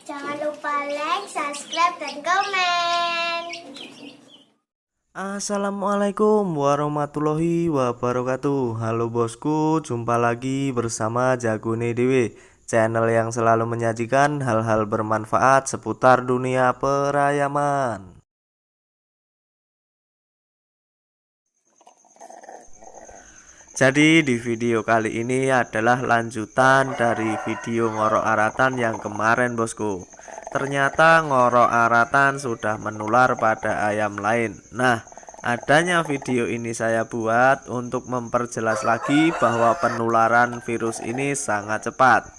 Jangan lupa like, subscribe, dan komen. Assalamualaikum warahmatullahi wabarakatuh. Halo bosku, jumpa lagi bersama Jagone Dewe, channel yang selalu menyajikan hal-hal bermanfaat seputar dunia perayaman. Jadi di video kali ini adalah lanjutan dari video ngorok aratan yang kemarin bosku. Ternyata ngorok aratan sudah menular pada ayam lain. Nah, adanya video ini saya buat untuk memperjelas lagi bahwa penularan virus ini sangat cepat.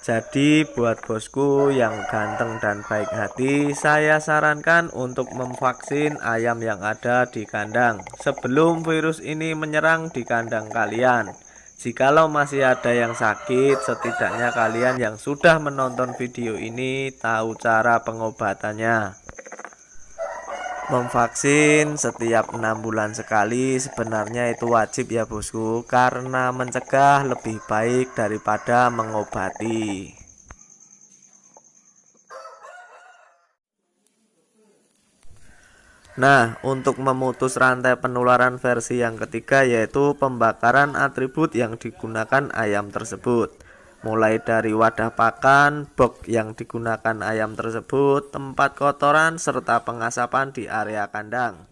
Jadi buat bosku yang ganteng dan baik hati, saya sarankan untuk memvaksin ayam yang ada di kandang sebelum virus ini menyerang di kandang kalian. Jikalau masih ada yang sakit, setidaknya kalian yang sudah menonton video ini tahu cara pengobatannya. Memvaksin setiap 6 bulan sekali sebenarnya itu wajib ya bosku, karena mencegah lebih baik daripada mengobati. Nah, untuk memutus rantai penularan versi yang ketiga yaitu pembakaran atribut yang digunakan ayam tersebut. Mulai dari wadah pakan, box yang digunakan ayam tersebut, tempat kotoran, serta pengasapan di area kandang.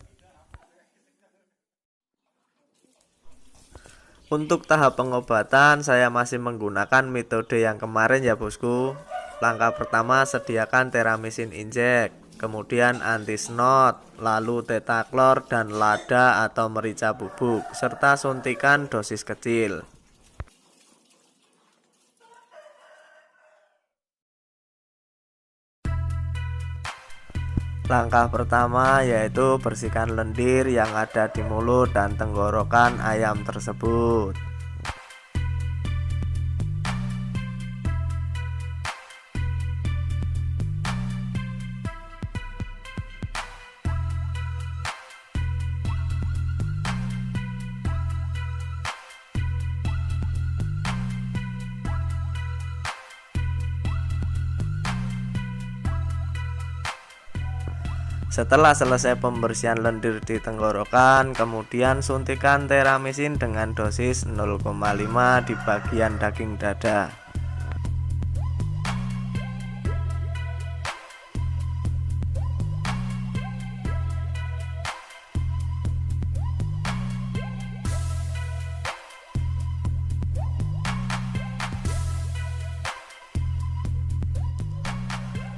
Untuk tahap pengobatan saya masih menggunakan metode yang kemarin ya bosku. Langkah pertama, sediakan teramisin injek, kemudian anti-snot, lalu tetaklor dan lada atau merica bubuk, serta suntikan dosis kecil. Langkah pertama yaitu bersihkan lendir yang ada di mulut dan tenggorokan ayam tersebut. Setelah selesai pembersihan lendir di tenggorokan, kemudian suntikan teramisin dengan dosis 0,5 di bagian daging dada.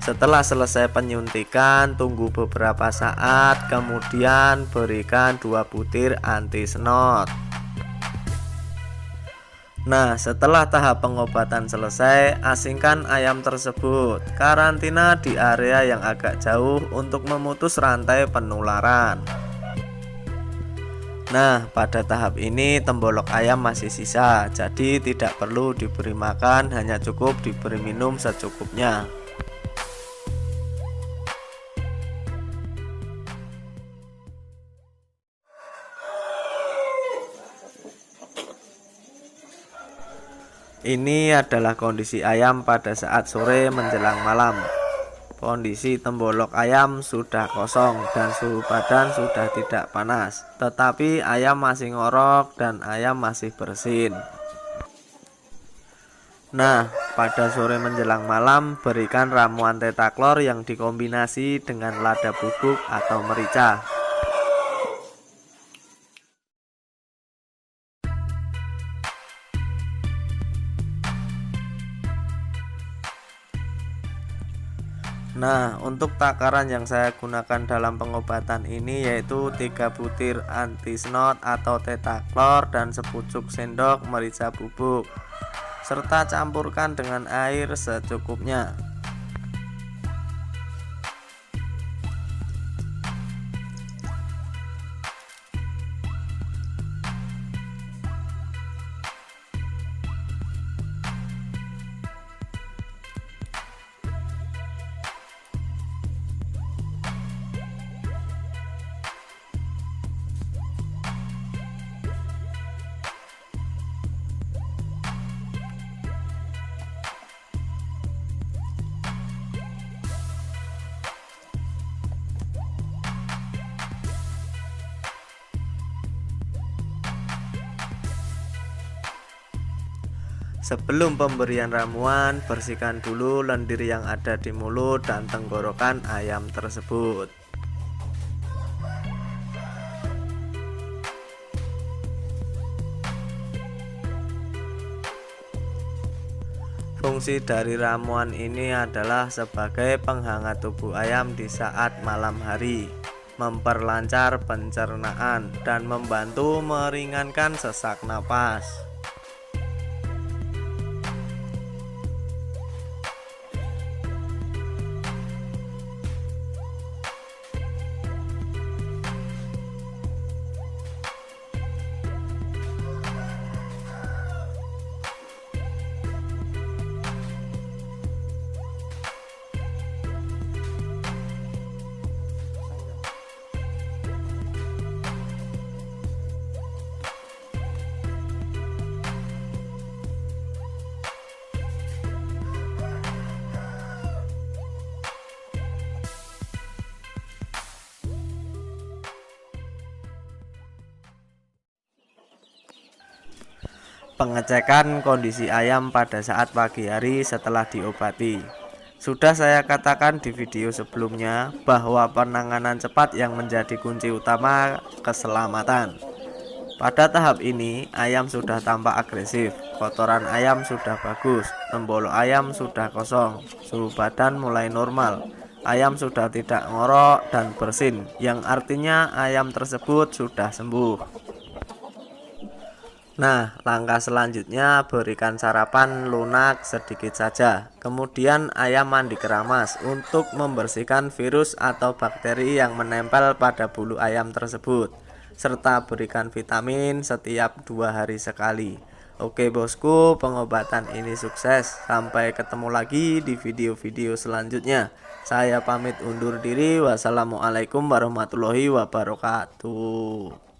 Setelah selesai penyuntikan, tunggu beberapa saat, kemudian berikan 2 butir anti-snot. Nah, setelah tahap pengobatan selesai, asingkan ayam tersebut, karantina di area yang agak jauh untuk memutus rantai penularan. Nah, pada tahap ini tembolok ayam masih sisa, jadi tidak perlu diberi makan, hanya cukup diberi minum secukupnya. Ini adalah kondisi ayam pada saat sore menjelang malam. Kondisi tembolok ayam sudah kosong dan suhu badan sudah tidak panas, tetapi ayam masih ngorok dan ayam masih bersin. Nah, pada sore menjelang malam berikan ramuan tetaklor yang dikombinasi dengan lada bubuk atau merica. Nah, untuk takaran yang saya gunakan dalam pengobatan ini yaitu 3 butir anti-snot atau tetaklor dan sepucuk sendok merica bubuk, serta campurkan dengan air secukupnya. Sebelum pemberian ramuan, bersihkan dulu lendir yang ada di mulut dan tenggorokan ayam tersebut. Fungsi dari ramuan ini adalah sebagai penghangat tubuh ayam di saat malam hari, memperlancar pencernaan, dan membantu meringankan sesak napas. Pengecekan kondisi ayam pada saat pagi hari setelah diobati. Sudah saya katakan di video sebelumnya bahwa penanganan cepat yang menjadi kunci utama keselamatan. Pada tahap ini, ayam sudah tampak agresif, kotoran ayam sudah bagus, tembolo ayam sudah kosong, suhu badan mulai normal, ayam sudah tidak ngorok dan bersin, yang artinya ayam tersebut sudah sembuh. Nah, langkah selanjutnya berikan sarapan lunak sedikit saja. Kemudian ayam mandi keramas untuk membersihkan virus atau bakteri yang menempel pada bulu ayam tersebut, serta berikan vitamin setiap 2 hari sekali. Oke bosku, pengobatan ini sukses. Sampai ketemu lagi di video-video selanjutnya. Saya pamit undur diri. Wassalamualaikum warahmatullahi wabarakatuh.